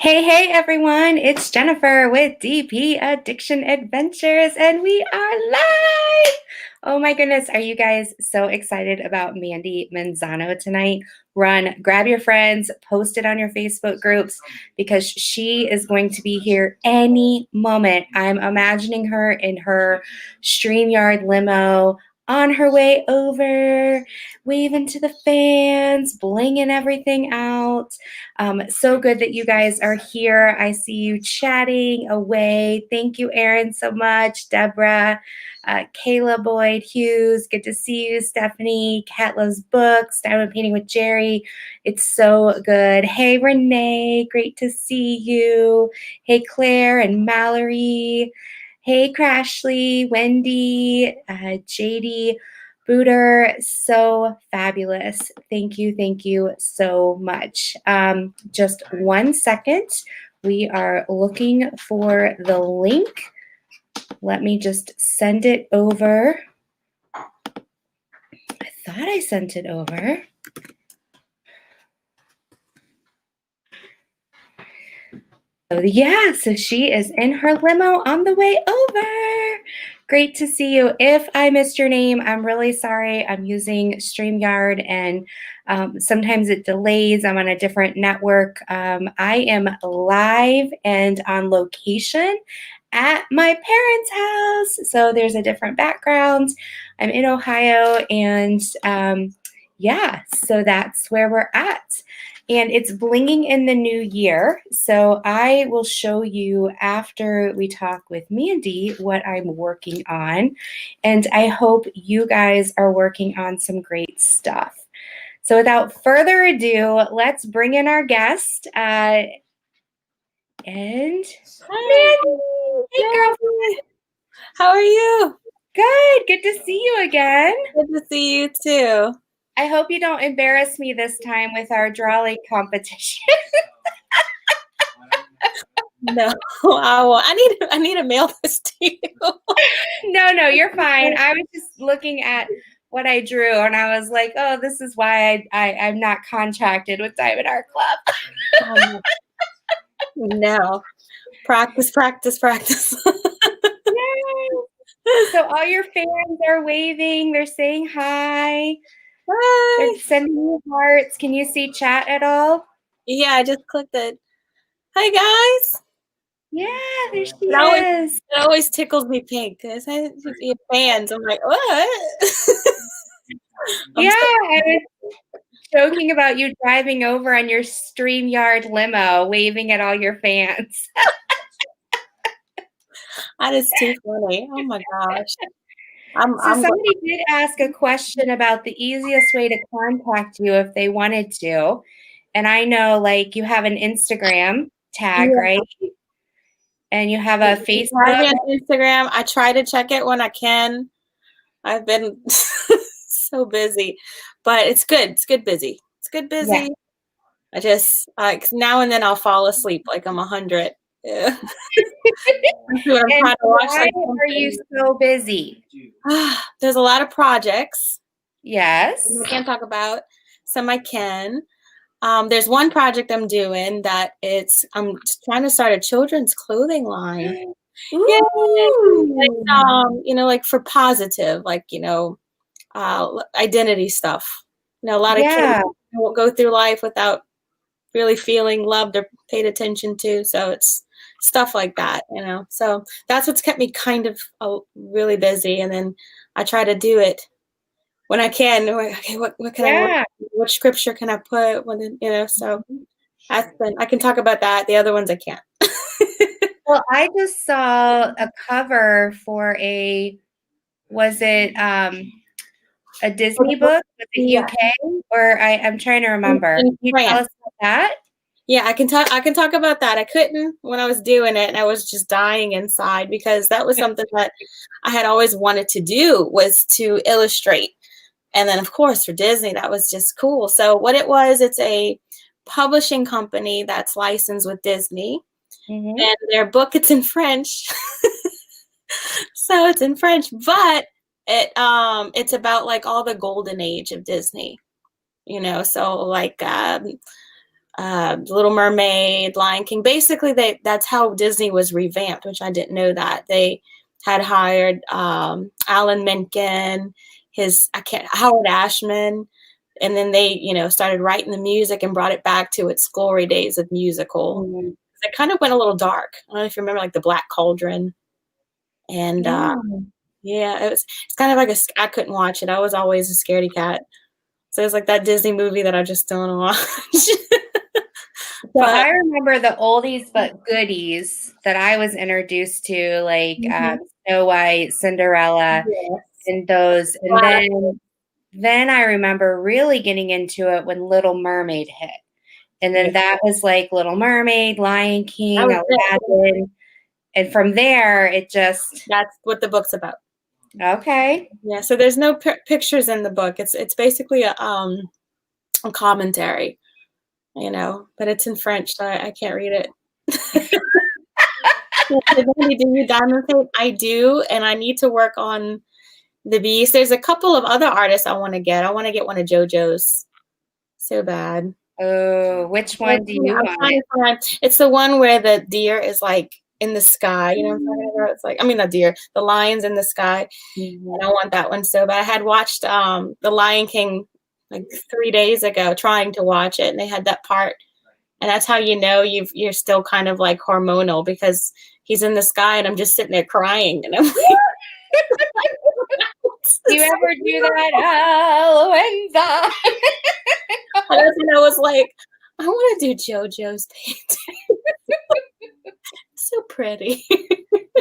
Hey everyone, it's Jennifer with DP Addiction Adventures, and we are live! Oh my goodness, are you guys so excited about Mandy Manzano tonight? Run, grab your friends, post it on your Facebook groups because she is going to be here any moment. I'm imagining her in her StreamYard limo on her way over, waving to the fans, blinging everything out. So good that you guys are here. I see you chatting away. Thank you, Erin, so much. Deborah, Kayla Boyd Hughes, good to see you. Stephanie, Cat Loves Books, Diamond Painting with Jerry. It's so good. Hey, Renee, great to see you. Hey, Claire and Mallory. Hey, Crashly, Wendy, JD. Booter, so fabulous. Thank you so much. Just 1 second. We are looking for the link. Let me just send it over. I thought I sent it over. Oh, yeah, so she is in her limo on the way over. Great to see you. If I missed your name, I'm really sorry. I'm using StreamYard and sometimes it delays. I'm on a different network. I am live and on location at my parents' house. So there's a different background. I'm in Ohio and yeah, so that's where we're at. And it's blinging in the new year. So I will show you after we talk with Mandy what I'm working on. And I hope you guys are working on some great stuff. So without further ado, let's bring in our guest. And Mandy, hey girlfriend. How are you? Good to see you again. Good to see you too. I hope you don't embarrass me this time with our drawing competition. No, I won't. I need to mail this to you. No, you're fine. I was just looking at what I drew and I was like, oh, this is why I'm not contracted with Diamond Art Club. No. Practice. Yay. So all your fans are waving. They're saying hi. Hi. They're sending you hearts. Can you see chat at all? Yeah, I just clicked it. Hi, guys. Yeah, there she is. It always tickles me pink because I see fans. I'm like, what? Yeah, I was joking about you driving over on your StreamYard limo, waving at all your fans. That is too funny. Oh my gosh. So somebody did ask a question about the easiest way to contact you if they wanted to. And I know like you have an Instagram tag, yeah, right? And you have a Facebook. Instagram. I try to check it when I can. I've been so busy, but it's good. It's good busy. It's good busy. Yeah. I just now and then I'll fall asleep like I'm 100. Yeah. And why are you so busy? There's a lot of projects. Yes. I can't talk about. Some I can. There's one project I'm doing that I'm trying to start a children's clothing line. Yeah. Like for positive, like, identity stuff. A lot of kids will go through life without really feeling loved or paid attention to. So it's stuff like that, So that's what's kept me kind of really busy. And then I try to do it when I can. Okay, what can I? What scripture can I put? So I can talk about that. The other ones I can't. Well, I just saw a cover for was it a Disney book? Was it UK? Or I'm trying to remember. Can you tell us about that? Yeah, I can talk about that. I couldn't when I was doing it, and I was just dying inside because that was something that I had always wanted to do, was to illustrate. And then of course for Disney, that was just cool. So what it was, it's a publishing company that's licensed with Disney. Mm-hmm. And their book, it's in French. So it's in French, but it's about like all the golden age of Disney, so like Little Mermaid, Lion King. Basically, that's how Disney was revamped, which I didn't know that. They had hired Alan Menken, Howard Ashman, and then they, started writing the music and brought it back to its glory days of musical. Mm-hmm. It kind of went a little dark. I don't know if you remember, like the Black Cauldron, and yeah, it's kind of like I couldn't watch it. I was always a scaredy cat. So it's like that Disney movie that I just don't watch. So I remember the oldies but goodies that I was introduced to, like Snow White, Cinderella, and those. And then I remember really getting into it when Little Mermaid hit. And then that was like Little Mermaid, Lion King, Aladdin. And from there, it just... That's what the book's about. Okay. Yeah, so there's no pictures in the book. It's basically a commentary, but it's in French, so I can't read it. Do you diamond paint? I do, and I need to work on the Beast. There's a couple of other artists I want to get. I want to get one of JoJo's so bad. Oh, which one do you want? It's the one where the deer is like in the sky. You know what I'm talking about? It's like, not deer, the lion's in the sky. Mm-hmm. And I want that one so bad. I had watched The Lion King like 3 days ago, trying to watch it, and they had that part. And that's how you're still kind of like hormonal, because he's in the sky and I'm just sitting there crying. And I'm like, do you ever do that? And I was like, I want to do JoJo's painting. So pretty.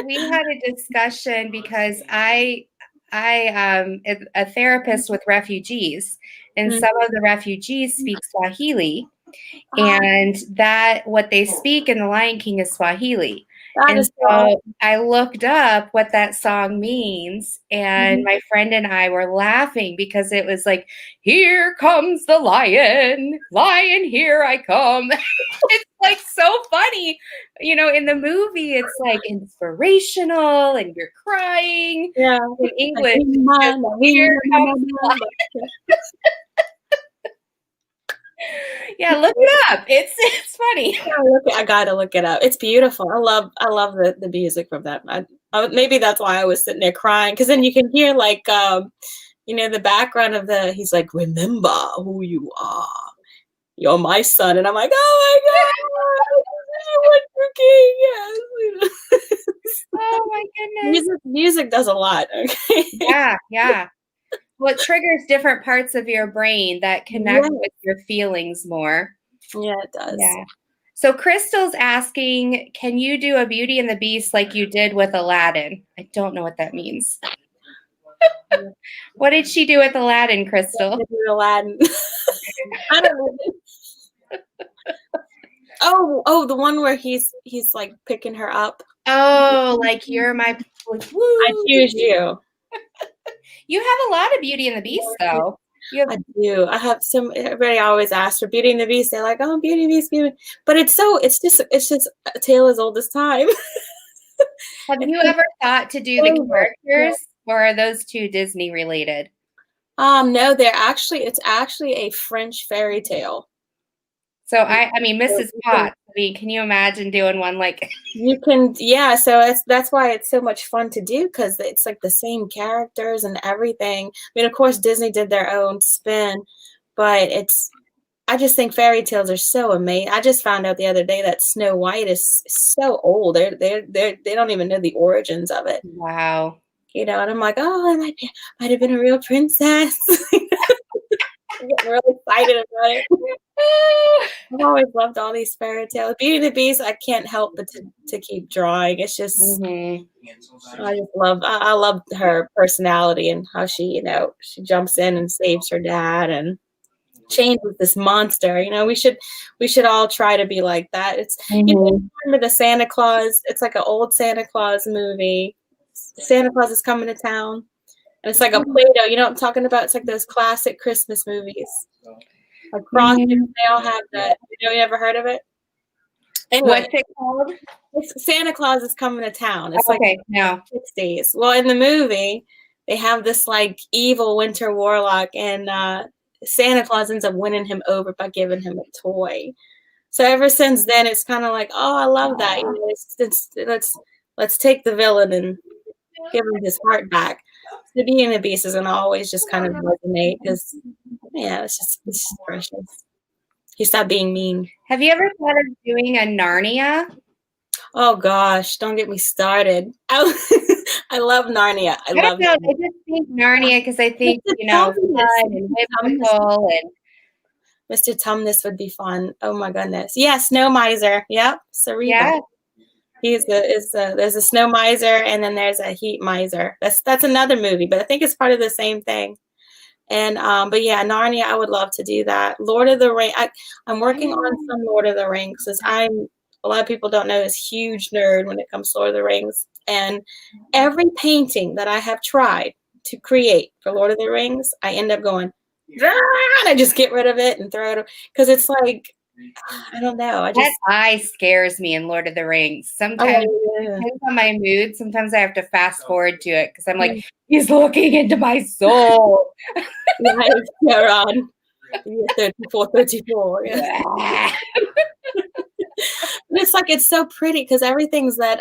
We had a discussion because I am a therapist with refugees, and some of the refugees speak Swahili, and that what they speak in The Lion King is Swahili. And so I looked up what that song means, and my friend and I were laughing because it was like, "Here comes the lion, lion, here I come." It's like so funny. In the movie, it's like inspirational and you're crying. Yeah. In English, here comes the lion. Yeah, look it up. It's funny. I gotta look it up. It's beautiful. I love the music from that. Maybe that's why I was sitting there crying, because then you can hear like the background of he's like, "Remember who you are. You're my son," and I'm like, "Oh my God, yes." Oh my goodness. Music does a lot. Okay. Yeah. Well, it triggers different parts of your brain that connect with your feelings more. Yeah, it does. Yeah. So Crystal's asking, can you do a Beauty and the Beast like you did with Aladdin? I don't know what that means. What did she do with Aladdin, Crystal? Aladdin. I don't know. Oh, the one where he's like picking her up. Oh, like you're my... Woo. I choose you. You have a lot of Beauty and the Beast, though. I do. I have some. Everybody always asks for Beauty and the Beast. They're like, "Oh, Beauty and the Beast, Beauty." But it's just a tale as old as time. Have you ever thought to do the characters, or are those two Disney related? No, it's actually a French fairy tale. So I mean, Mrs. Potts. I mean, can you imagine doing one like? You can, yeah. So that's why it's so much fun to do, because it's like the same characters and everything. I mean, of course, Disney did their own spin, but I just think fairy tales are so amazing. I just found out the other day that Snow White is so old. They don't even know the origins of it. Wow. And I'm like, oh, I might have been a real princess. I'm really excited about it. I've always loved all these fairy tales. Beauty and the Beast, I can't help but to keep drawing. It's just, I love her personality and how she, she jumps in and saves her dad and changes this monster. We should all try to be like that. It's remember the Santa Claus? It's like an old Santa Claus movie. Santa Claus is coming to town. And it's like a Play-Doh. You know what I'm talking about? It's like those classic Christmas movies. Like Frosty, they all have that. You ever heard of it? Anyway, what's it called? Santa Claus is coming to town. It's no. 60s. Well, in the movie, they have this like evil winter warlock, and Santa Claus ends up winning him over by giving him a toy. So ever since then, it's kind of like, oh, I love that. You know, let's take the villain and give him his heart back. The Beauty and the Beast is gonna always just kind of resonate because, yeah, it's just precious. He stopped being mean. Have you ever thought of doing a Narnia? Oh gosh, don't get me started. I love Narnia. I love I Narnia. just think Narnia because I think, Mr. fun Tumnus. and whimsical and Mr. Tumnus would be fun. Oh my goodness. Yeah, Snow Miser. Yep, Cereba. yeah. There's a Snow Miser and then there's a Heat Miser. That's another movie, but I think it's part of the same thing. And but yeah, Narnia, I would love to do that. Lord of the Rings. I'm working on some Lord of the Rings because a lot of people don't know is huge nerd when it comes to Lord of the Rings. And every painting that I have tried to create for Lord of the Rings, I end up going, and I just get rid of it and throw it because it's like, I don't know. That eye scares me in Lord of the Rings. Sometimes it depends on my mood. Sometimes I have to fast forward to it because I'm like, he's looking into my soul. You're on 34. Yeah. But it's like it's so pretty because everything's that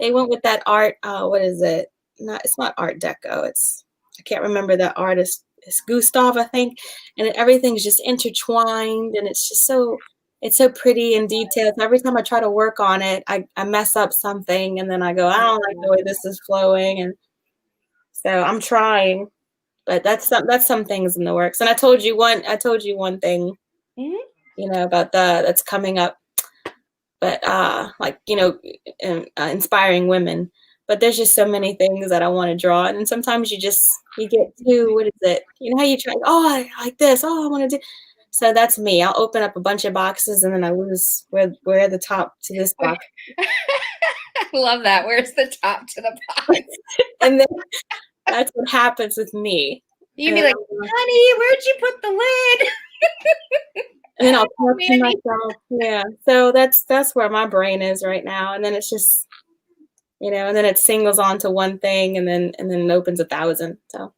they went with that art. What is it? It's not Art Deco. I can't remember that artist. It's Gustav, I think, and everything's just intertwined, and it's so pretty and detailed. So every time I try to work on it, I mess up something, and then I go, I don't like the way this is flowing, and so I'm trying, but that's some things in the works. And I told you one thing, about that's coming up, but inspiring women. But there's just so many things that I want to draw. And then sometimes you get to, what is it? You know how you try, oh, I like this. Oh, I want to do. So that's me. I'll open up a bunch of boxes and then I lose where the top to this box. I love that. Where's the top to the box? And then that's what happens with me. You'd be like, honey, where'd you put the lid? And then I'll talk to myself. Yeah. So that's where my brain is right now. And then it's just, and then it singles on to one thing and then it opens 1,000. So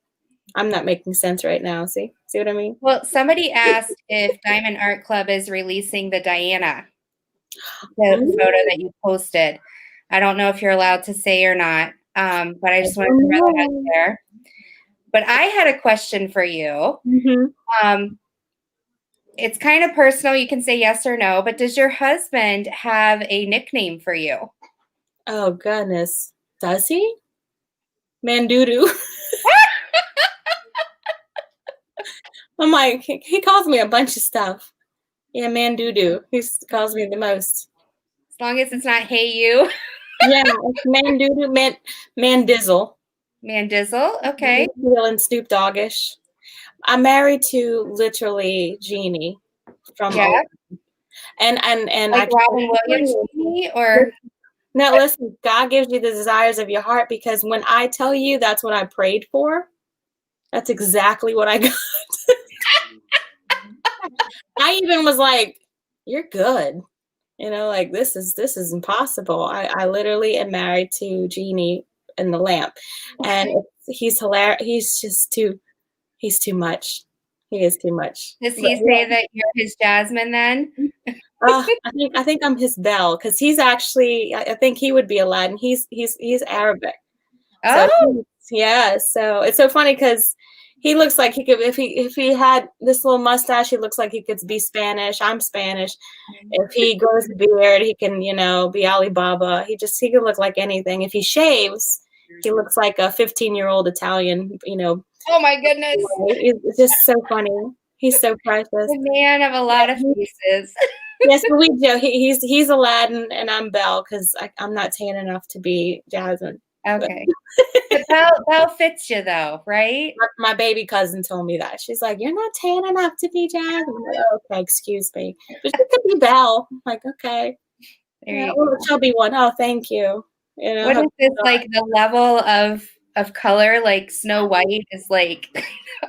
I'm not making sense right now. See what I mean? Well, somebody asked if Diamond Art Club is releasing the Diana, the photo that you posted. I don't know if you're allowed to say or not, but I just wanted to throw that out there. But I had a question for you. It's kind of personal. You can say yes or no, but does your husband have a nickname for you? Oh, goodness. Does he? Mandoodoo. I'm like, he calls me a bunch of stuff. Yeah, Mandoodoo. He calls me the most. As long as it's not hey you. Yeah, it's Mandoodoo, Mandizzle. Mandizzle, okay. Feeling Snoop Doggish. I'm married to literally Jeannie from and like Robin Williams Jeannie, or no, listen, God gives you the desires of your heart because when I tell you that's what I prayed for, that's exactly what I got. I even was like, you're good. Like this is impossible. I literally am married to Jeannie in the lamp. And he's hilarious. He's too much. He is too much. Does he say that you're his Jasmine then? I think I'm his Belle because he's actually, I think he would be Aladdin. He's Arabic. Oh, so yeah. So it's so funny because he looks like he could, if he had this little mustache, he looks like he could be Spanish. I'm Spanish. If he grows a beard, he can, be Alibaba. He can look like anything. If he shaves, he looks like a 15-year-old Italian, Oh my goodness. It's just so funny. He's so precious. The man of a lot of faces. Yes, but we do. He's Aladdin and I'm Belle because I'm not tan enough to be Jasmine. Okay. But Belle fits you though, right? My baby cousin told me that. She's like, you're not tan enough to be Jasmine. I'm like, okay, excuse me. But she could be Belle. I'm like, okay. She'll be one. Oh, thank you. What is this, like the level of color? Like Snow White is like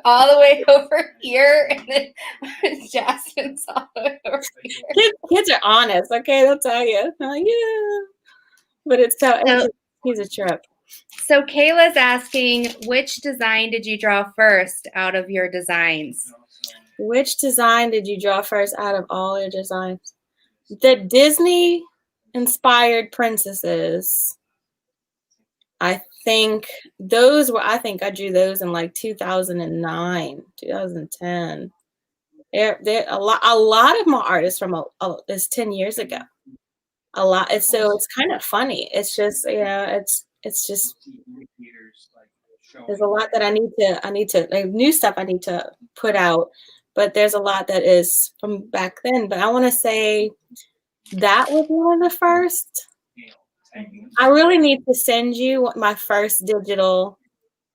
all the way over here, and then Jasmine's all the way over here. Kids are honest, okay? They'll tell you. Like, yeah. But he's a trip. So Kayla's asking, which design did you draw first out of your designs? Which design did you draw first out of all your designs? The Disney inspired princesses. I think I think I drew those in like 2009, 2010. They're a lot of my art is from is 10 years ago. A lot. It's kind of funny. It's just, it's just, there's a lot that I need to like new stuff I need to put out, but there's a lot that is from back then. But I want to say that was one of the first. I really need to send you my first digital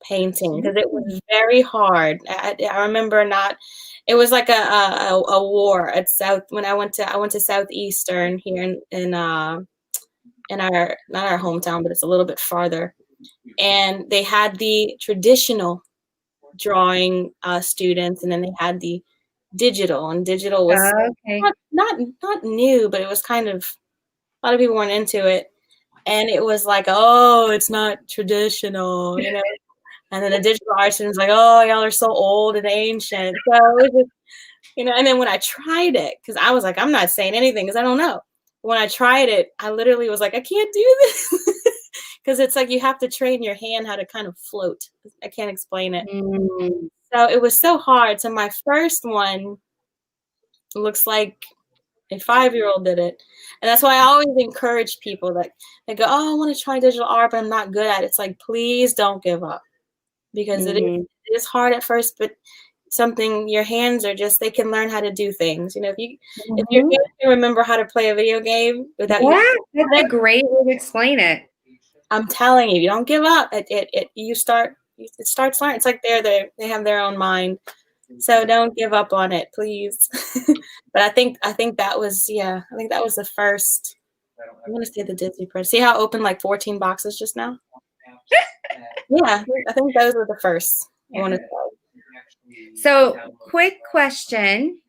painting because it was very hard. I remember it was like a war at South when I went to Southeastern here in our not our hometown, but it's a little bit farther. And they had the traditional drawing students, and then they had the digital, and digital was Okay. not new, but it was kind of a lot of people weren't into it. And it was like, oh, it's not traditional, you know. And then the digital art students like, oh, y'all are so old and ancient. So it was just, and then when I tried it, because I was like, I'm not saying anything because I don't know. When I tried it, I literally was like, I can't do this. Because it's like you have to train your hand how to kind of float. I can't explain it. Mm. So it was so hard. So my first one looks like a 5-year-old did it. And that's why I always encourage people that they go, oh, I want to try digital art, but I'm not good at it. It's like, please don't give up. Because it is hard at first, but your hands are just, they can learn how to do things. If your hands can remember how to play a video game without that's a great way to explain it. I'm telling you, don't give up. It starts learning. It's like they have their own mind. So don't give up on it, please. But I think that was the first. I'm gonna say the Disney press. See how I opened like 14 boxes just now? Yeah, I think those were the first. I want to say. So, quick question,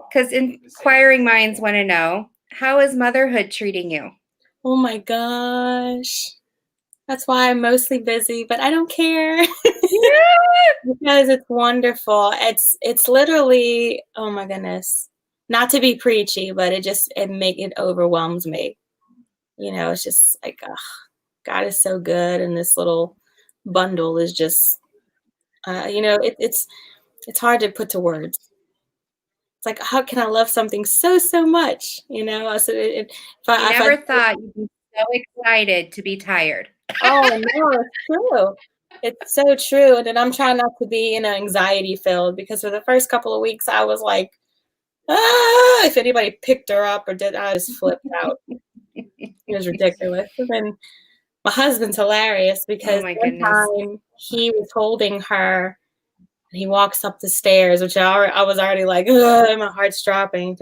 because inquiring minds want to know, how is motherhood treating you? Oh my gosh. That's why I'm mostly busy, but I don't care. Because it's wonderful. It's literally, oh my goodness. Not to be preachy, but it overwhelms me. It's just like, God is so good, and this little bundle is just, it's hard to put to words. It's like, how can I love something so much? So I never thought you'd be so excited to be tired. Oh no, it's true. It's so true. And then I'm trying not to be anxiety filled, because for the first couple of weeks I was like, if anybody picked her up or did, I just flipped out. It was ridiculous. And then my husband's hilarious, because one time he was holding her and he walks up the stairs, which I was already like, my heart's dropping.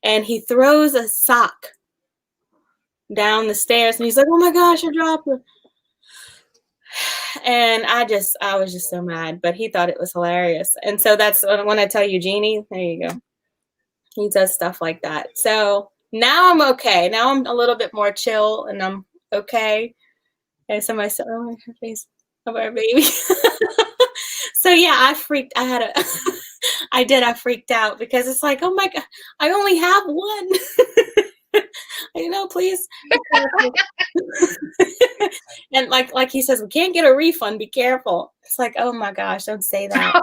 And he throws a sock down the stairs, and he's like, oh my gosh, I dropped it. And I was just so mad, but he thought it was hilarious. And so that's when I tell you, Jeannie, there you go. He does stuff like that. So now I'm okay. Now I'm a little bit more chill, and I'm okay. And somebody said, oh, her face of our baby. So yeah, I freaked out, because it's like, oh my God, I only have one. Please. And like he says, we can't get a refund, be careful. It's like, oh my gosh, don't say that.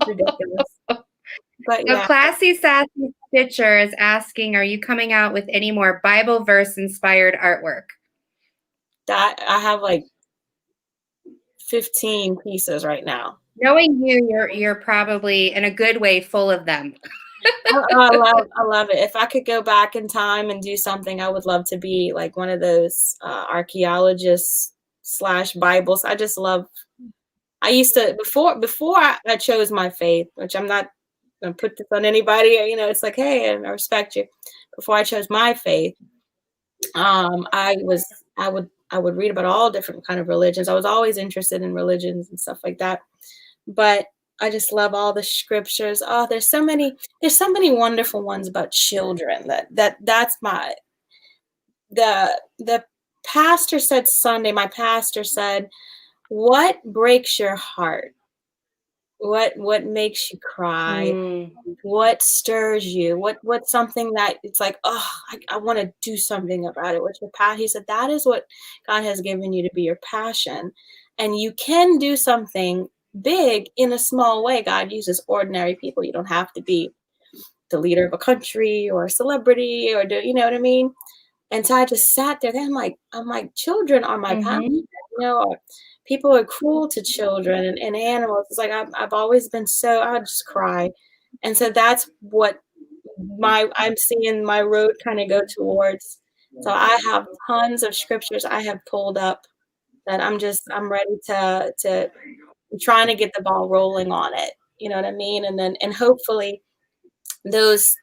Ridiculous. But so Classy Sassy Stitcher is asking, are you coming out with any more Bible verse inspired artwork? That I have like 15 pieces right now. Knowing you're probably in a good way full of them. I love it. If I could go back in time and do something, I would love to be like one of those archaeologists / Bibles. I just love. I used to before I chose my faith, which I'm not gonna put this on anybody. It's like, hey, I respect you. Before I chose my faith, I would read about all different kind of religions. I was always interested in religions and stuff like that, but I just love all the scriptures. Oh, there's so many wonderful ones about children that's the pastor said Sunday, my pastor said, what breaks your heart? What makes you cry? Mm. What stirs you? What's something that it's like, oh, I want to do something about it. What's your passion? He said that is what God has given you to be your passion, and you can do something big in a small way. God uses ordinary people. You don't have to be the leader of a country or a celebrity or do you know what I mean? And so I just sat there. Then I'm like, children are my passion. Mhm. People are cruel to children and animals. It's like I've always been so. I would just cry, and so that's what I'm seeing my road kind of go towards. So I have tons of scriptures I have pulled up that I'm ready to I'm trying to get the ball rolling on it. You know what I mean? And hopefully those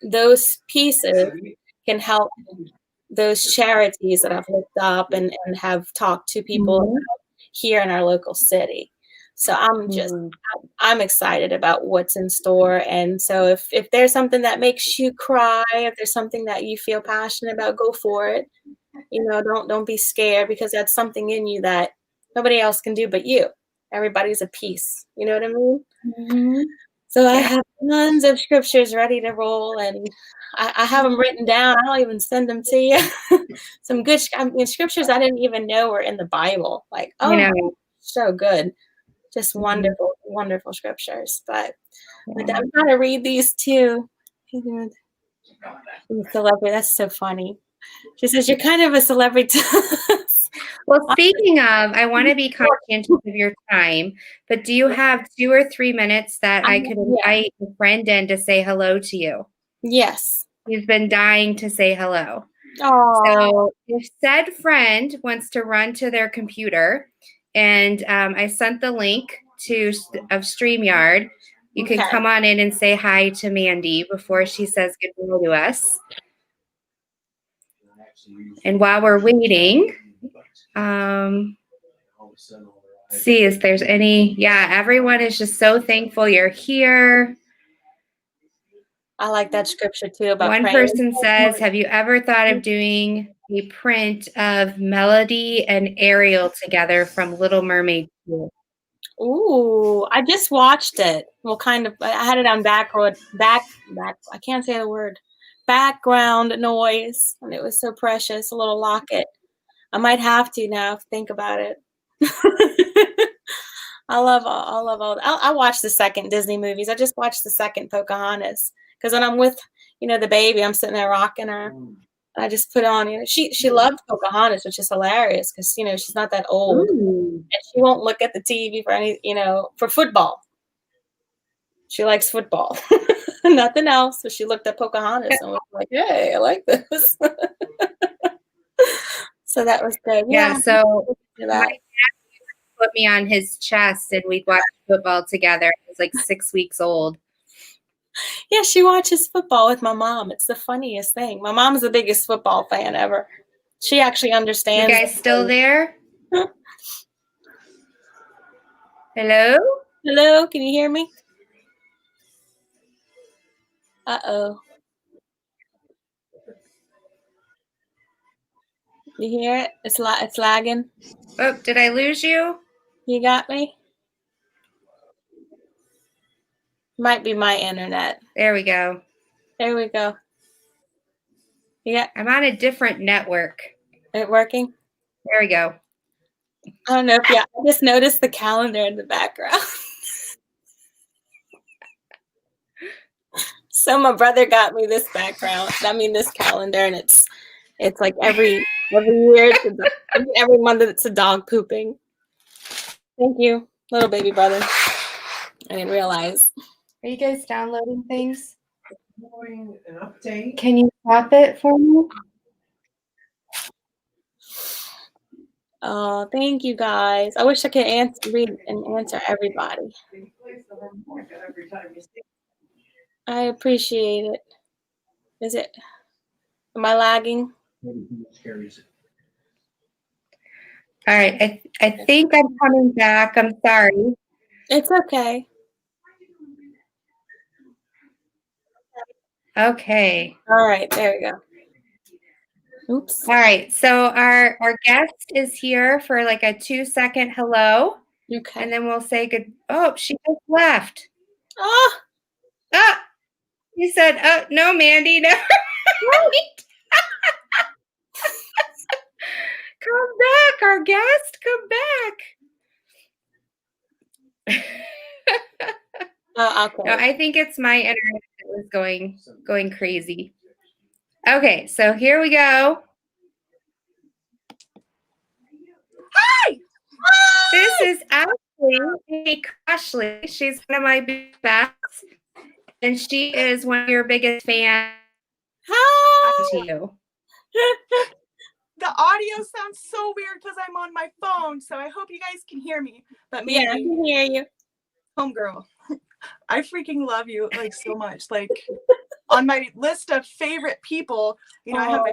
pieces can help those charities that I've looked up and have talked to people Mhm. here in our local city. So Mhm. I'm excited about what's in store. And so if there's something that makes you cry, if there's something that you feel passionate about, go for it. Don't be scared because that's something in you that nobody else can do but you. Everybody's a piece. You know what I mean? Mhm. So I Yeah. have tons of scriptures ready to roll, and I have them written down. I'll even send them to you. Some good scriptures I didn't even know were in the Bible. Like, I oh my, know. so good. Just Mhm. wonderful, wonderful scriptures. But Yeah. I'm trying to read these too. Celebrity, that's so funny. She says, you're kind of a celebrity. Well, speaking of, I want to be conscientious of your time, but do you have 2 or 3 minutes that I could Yeah. invite a friend in to say hello to you? Yes. He's been dying to say hello. Oh, So if said friend wants to run to their computer, and I sent the link of StreamYard, you can okay. come on in and say hi to Mandy before she says goodbye to us. And while we're waiting, see if there's any. Yeah, everyone is just so thankful you're here. I like that scripture too about One praying. person says, have you ever thought of doing a print of Melody and Ariel together from Little Mermaid 2? Ooh, I just watched it. Well, kind of. I had it on back. I can't say the word. Background noise, and it was so precious. A little locket. I might have to now. Think about it. I love all. I watched the second Disney movies. I just watched the second Pocahontas because when I'm with, the baby, I'm sitting there rocking her. I just put on, she loved Pocahontas, which is hilarious because she's not that old. Ooh. And she won't look at the TV for for football. She likes football, nothing else. So she looked at Pocahontas and was like, "Hey, I like this." So that was good. Yeah, Yeah, so my that. dad put me on his chest and we'd watch football together. I was like 6 weeks old. Yeah, she watches football with my mom. It's the funniest thing. My mom's the biggest football fan ever. She actually You understands. guys still there? Hello? Hello, can you hear me? Uh-oh. You hear it? It's lagging. Oh, did I lose you? You got me? Might be my internet. There we go. There we go. Yeah, I'm on a different network. it working? There we go. I don't know if I just noticed the calendar in the background. So my brother got me this this calendar, and it's like every year, every month it's a dog pooping. Thank you, little baby brother. I didn't realize. Are you guys downloading things? An update. Can you stop it for me? Oh, thank you guys. I wish I could read and answer everybody. I appreciate it. Is it? Am I lagging? All right. I think I'm coming back. I'm sorry. It's okay. Okay. All right, there we go. Oops. All right. So our guest is here for like a 2-second hello. Okay. And then we'll say good. Oh, she just left. Oh. Ah, he said, oh, no, Mandy, no. Come back, our guest, come back. Okay. No, I think it's my internet that was going crazy. Okay, so here we go. Hi! This is Ashley. She's one of my big best, and she is one of your biggest fans. Hi! To you. The audio sounds so weird because I'm on my phone, so I hope you guys can hear me. But maybe, yeah, I can hear you. Homegirl, I freaking love you like so much. Like on my list of favorite people, you know, I have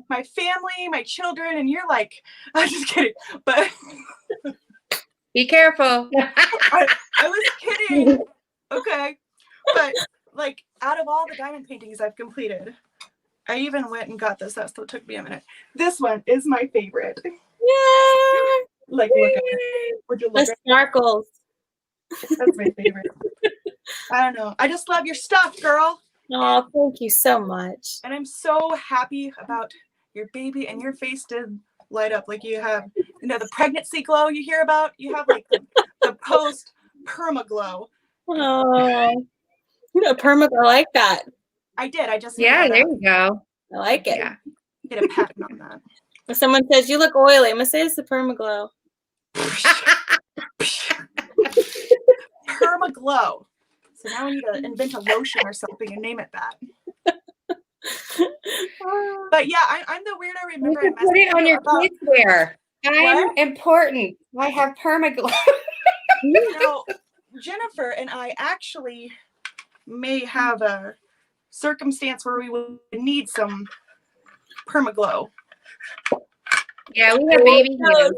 my family, my children, and you're like, I'm just kidding, but be careful. I was kidding. Okay, but like out of all the diamond paintings I've completed, I even went and got this. That still took me a minute. This one is my favorite. Yeah. Like, look at it. Would you look the sparkles. That's my favorite. I don't know. I just love your stuff, girl. Oh, thank you so much. And I'm so happy about your baby, and your face did light up. Like you have, you know, the pregnancy glow you hear about. You have like the post perma glow. Oh, you know, perma, I like that. I did. I just there you go. I like it. Yeah. Get a patent on that. If someone says you look oily, I'm gonna say it's the perma glow. Perma glow. So now we need to invent a lotion or something and name it that. But yeah, I'm the weird. I remember you I put it on your kids wear. I'm what? important. I have permaglow. You know, Jennifer and I actually may have a circumstance where we would need some permaglow. Yeah, we have baby hands.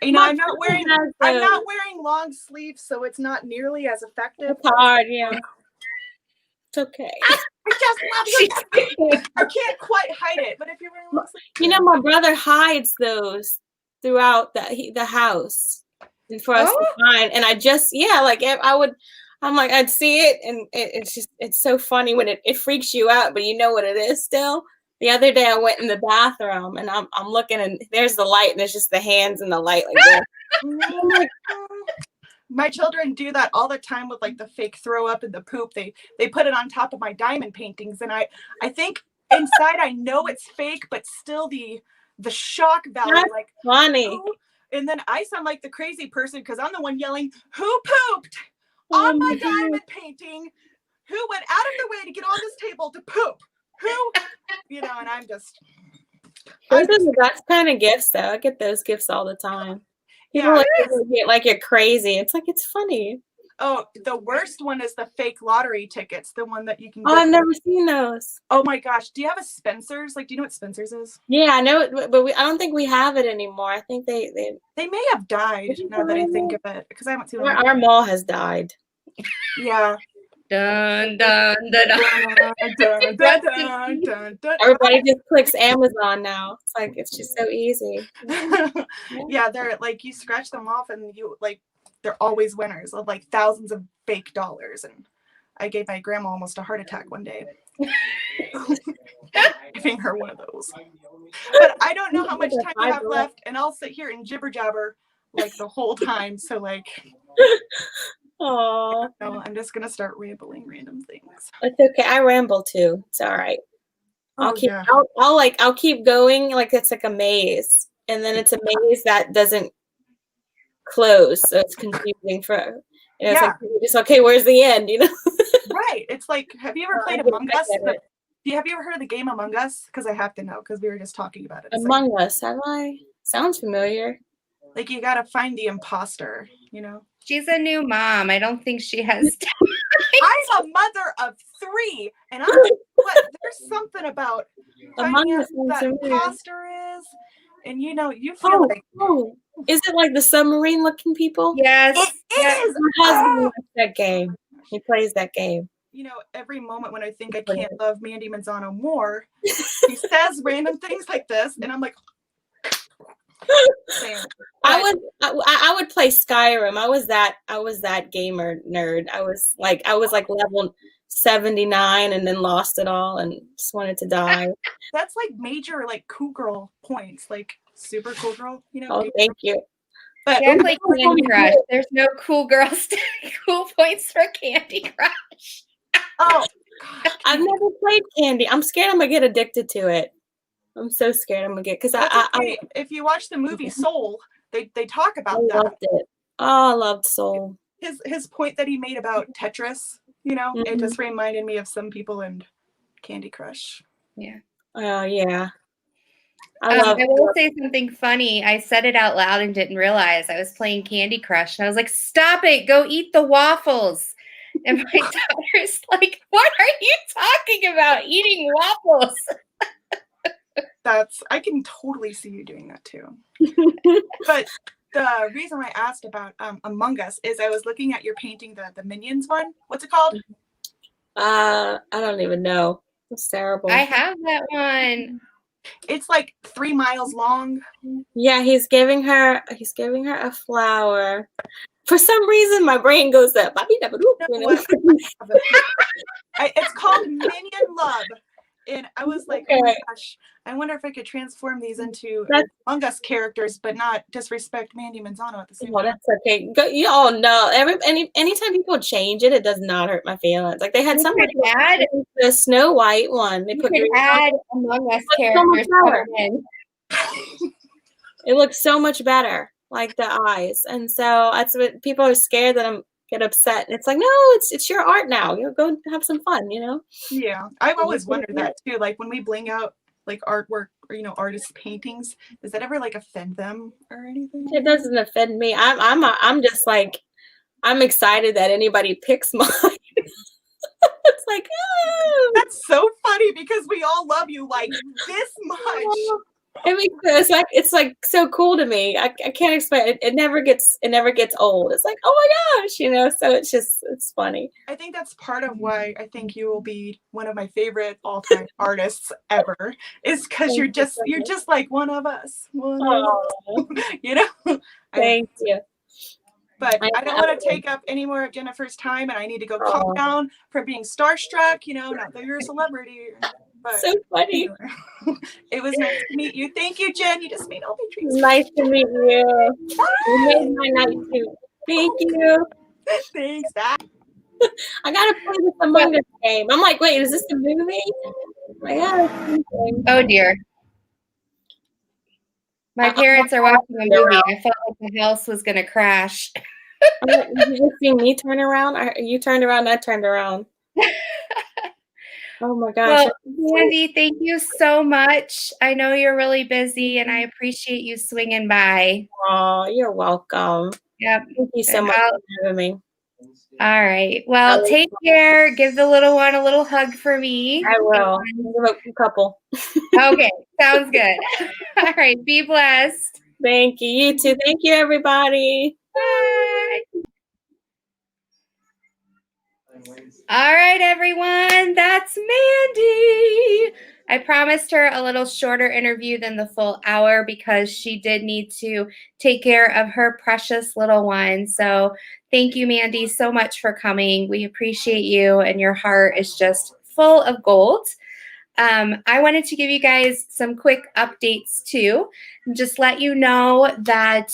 You know, I'm not wearing long sleeves, so it's not nearly as effective. It's hard, yeah. It's okay. I just love you. I can't quite hide it, but if you're wearing long sleeves, you know, my brother hides those throughout the house for us to find, and I just like I'd see it, and it's so funny when it freaks you out, but you know what it is still. The other day I went in the bathroom and I'm looking, and there's the light, and there's just the hands in the light like this. My children do that all the time with like the fake throw up and the poop. They put it on top of my diamond paintings, and I think inside I know it's fake, but still the shock value. That's like funny. Who? And then I sound like the crazy person because I'm the one yelling, "Who pooped on my diamond painting? Who went out of their way to get on this table to poop? Who?" You know, and I'm just. Those are the best kind of gifts, though. I get those gifts all the time. People like you're crazy. It's like, it's funny. Oh, the worst one is the fake lottery tickets. The one that you can. I've never seen those. Oh my gosh! Do you have a Spencer's? Like, do you know what Spencer's is? Yeah, I know it, but I don't think we have it anymore. I think they may have died now that I think of it, because I haven't seen them. Our mall has died. Yeah. Dun dun dun dun. Dun. Everybody just clicks Amazon now. It's like, it's just so easy. Yeah, they're like, you scratch them off and you like, they're always winners of like thousands of fake dollars. And I gave my grandma almost a heart attack one day. Giving her one of those. But I don't know how much time you have left, and I'll sit here and jibber jabber like the whole time. So like. Oh, no, I'm just gonna start rambling random things. It's okay. I ramble too. It's all right. I'll keep going. Like it's like a maze, and then it's a maze that doesn't close, so it's confusing for. It's like, just okay. Where's the end? You know. Right. It's like, have you ever played Among Us? Have you ever heard of the game Among Us? Because I have to know, because we were just talking about it. Among Us, have I? Sounds familiar. Like you gotta find the imposter, you know. She's a new mom. I don't think she has time. I'm a mother of 3, and I'm like, what? There's something about finding out who that imposter is, and you know, you feel like. Oh, is it like the submarine-looking people? Yes, it is. My husband likes that game. He plays that game. You know, every moment when I think I can't love Mandy Manzano more, he says random things like this, and I'm like. I would play Skyrim. I was that gamer nerd. I was like level 79 and then lost it all and just wanted to die. That's like major like cool girl points, like super cool girl, you know. Oh, thank you. But yeah, like Candy Crush. There's no cool girls cool points for Candy Crush. Oh God, I've never played Candy. I'm scared I'm gonna get addicted to it. I'm so scared I'm gonna get because I if you watch the movie Soul, they talk about that. I loved it. Oh, I loved Soul. His point that he made about Tetris, you know, it just reminded me of some people in Candy Crush. Yeah. Oh yeah. I will say something funny. I said it out loud and didn't realize I was playing Candy Crush, and I was like, "Stop it! Go eat the waffles." And my daughter's like, "What are you talking about? Eating waffles?" I can totally see you doing that too. But the reason I asked about Among Us is I was looking at your painting, the Minions one. What's it called? I don't even know. It's terrible. I have that one. It's like 3 miles long. Yeah, he's giving her a flower. For some reason, my brain goes that. It's called Minion Love. And I was like, oh my gosh, I wonder if I could transform these into Among Us characters, but not disrespect Mandy Manzano at the same time. That's okay. You all know. Anytime people change it, it does not hurt my feelings. Like they had somebody add the Snow White one. They put add Among Us characters. It looks so much better, like the eyes. And so that's what people are scared that I'm get upset. And it's like, no, it's your art now. You know, go have some fun, you know? Yeah. I've always wondered that too. Like when we bling out like artwork or, you know, artists' paintings, does that ever like offend them or anything? It doesn't offend me. I'm just like, I'm excited that anybody picks mine. It's like, oh. That's so funny because we all love you like this much. It's like so cool to me. I can't explain it. It never gets old. It's like, oh my gosh, you know. So it's funny. I think that's part of why I think you will be one of my favorite all-time artists ever. Is because you're just like one of us. You know. Thank you. But I don't want to take up any more of Jennifer's time, and I need to go calm down from being starstruck. You know, not that you're a celebrity. But so funny. Anyway, it was nice to meet you. Thank you, Jen. You just made all my dreams. Nice to meet you. You made my night too. Thank you. Thanks. Bye. I gotta play this Among Us game. I'm like, wait, is this a movie? Oh dear. My parents are watching a movie. I felt like the house was gonna crash. Did you just see me turn around? You turned around, I turned around. Oh my gosh. Well, Mandy, thank you so much. I know you're really busy and I appreciate you swinging by. Oh, you're welcome. Yep. Thank you so much for having me. All right. Well, take care. Give the little one a little hug for me. I will. Give a couple. Okay. Sounds good. All right. Be blessed. Thank you. You too. Thank you, everybody. Bye. All right, everyone, that's Mandy. I promised her a little shorter interview than the full hour because she did need to take care of her precious little one. So thank you, Mandy, so much for coming. We appreciate you, and your heart is just full of gold. I wanted to give you guys some quick updates too, and just let you know that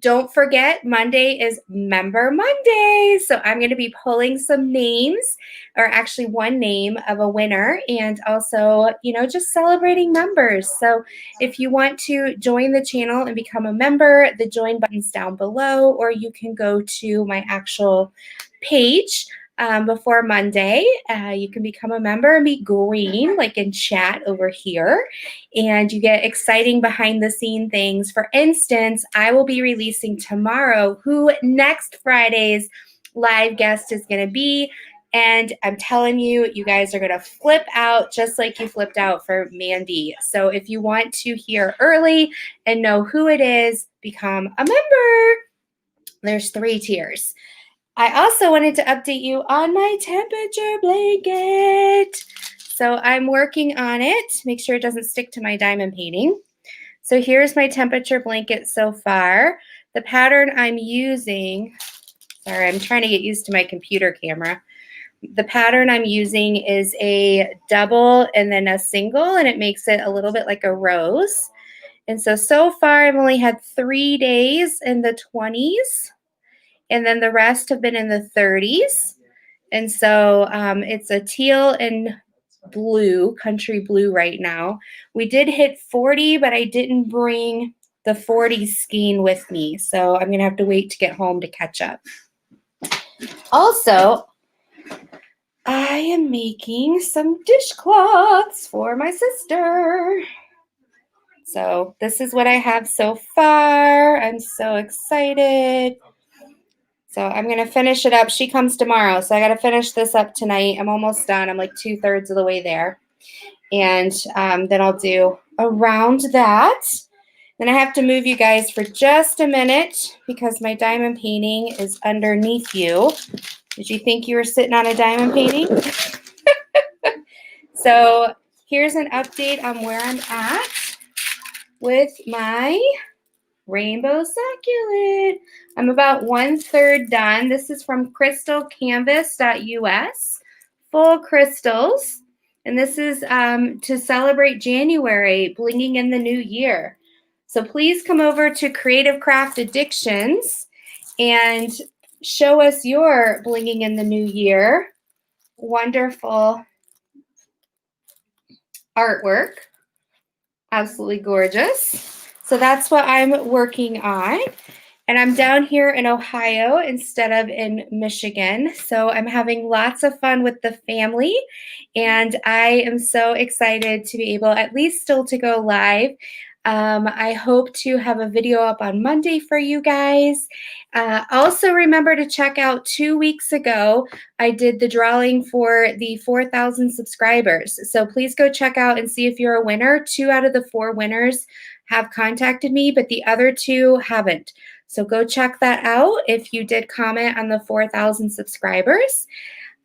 don't forget, Monday is Member Monday. So I'm going to be pulling some names, or actually one name of a winner, and also, you know, just celebrating members. So if you want to join the channel and become a member, the join button's down below, or you can go to my actual page before Monday. You can become a member and be green, like in chat over here, and you get exciting behind the scene things. For instance, I will be releasing tomorrow who next Friday's live guest is going to be, and I'm telling you, you guys are going to flip out just like you flipped out for Mandy. So if you want to hear early and know who it is, become a member. There's 3 tiers. I also wanted to update you on my temperature blanket. So I'm working on it. Make sure it doesn't stick to my diamond painting. So here's my temperature blanket so far. The pattern I'm using, sorry, I'm trying to get used to my computer camera. The pattern I'm using is a double and then a single, and it makes it a little bit like a rose. And so far I've only had 3 days in the 20s, and then the rest have been in the 30s. And so it's a teal and blue, country blue right now. We did hit 40, but I didn't bring the 40 skein with me. So I'm going to have to wait to get home to catch up. Also, I am making some dishcloths for my sister. So this is what I have so far. I'm so excited. So I'm going to finish it up. She comes tomorrow, so I got to finish this up tonight. I'm almost done. I'm like 2/3 of the way there. And then I'll do around that. Then I have to move you guys for just a minute because my diamond painting is underneath you. Did you think you were sitting on a diamond painting? So here's an update on where I'm at with my rainbow succulent. I'm about 1/3 done. This is from crystalcanvas.us, full crystals. And this is to celebrate January, blinging in the new year. So please come over to Creative Craft Addictions and show us your blinging in the new year. Wonderful artwork. Absolutely gorgeous. So that's what I'm working on. And I'm down here in Ohio instead of in Michigan. So I'm having lots of fun with the family. And I am so excited to be able at least still to go live. I hope to have a video up on Monday for you guys. Also remember to check out 2 weeks ago, I did the drawing for the 4,000 subscribers. So please go check out and see if you're a winner. 2 out of the 4 winners have contacted me, but the other 2 haven't. So go check that out if you did comment on the 4,000 subscribers.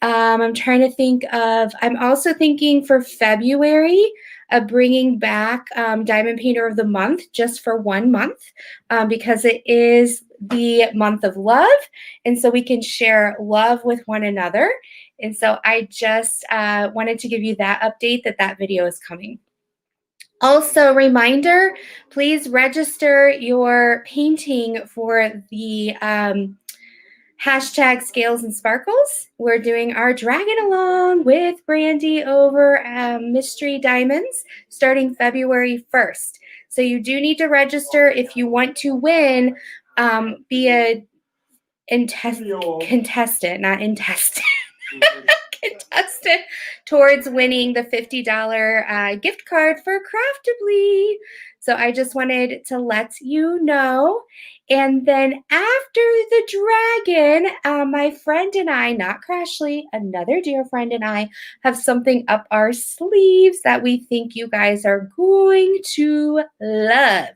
I'm trying to think of, I'm also thinking for February of bringing back Diamond Painter of the Month just for 1 month because it is the month of love. And so we can share love with one another. And so I just wanted to give you that update that video is coming. Also, reminder, please register your painting for the hashtag Scales and Sparkles. We're doing our Dragon Along with Brandy over Mystery Diamonds starting February 1st. So you do need to register if you want to win, be a contestant, not intestant. Contestant towards winning the $50 gift card for Craftably. So I just wanted to let you know. And then after the dragon, my friend and I, not Crashly, another dear friend and I, have something up our sleeves that we think you guys are going to love.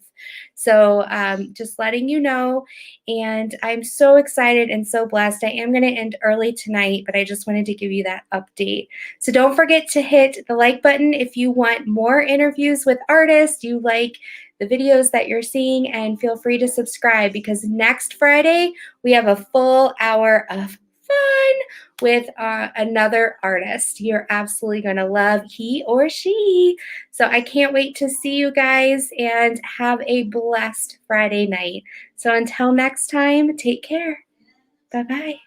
So just letting you know, and I'm so excited and so blessed. I am going to end early tonight, but I just wanted to give you that update. So don't forget to hit the like button if you want more interviews with artists, you like the videos that you're seeing, and feel free to subscribe because next Friday we have a full hour of fun with another artist. You're absolutely going to love he or she. So I can't wait to see you guys and have a blessed Friday night. So until next time, take care. Bye-bye.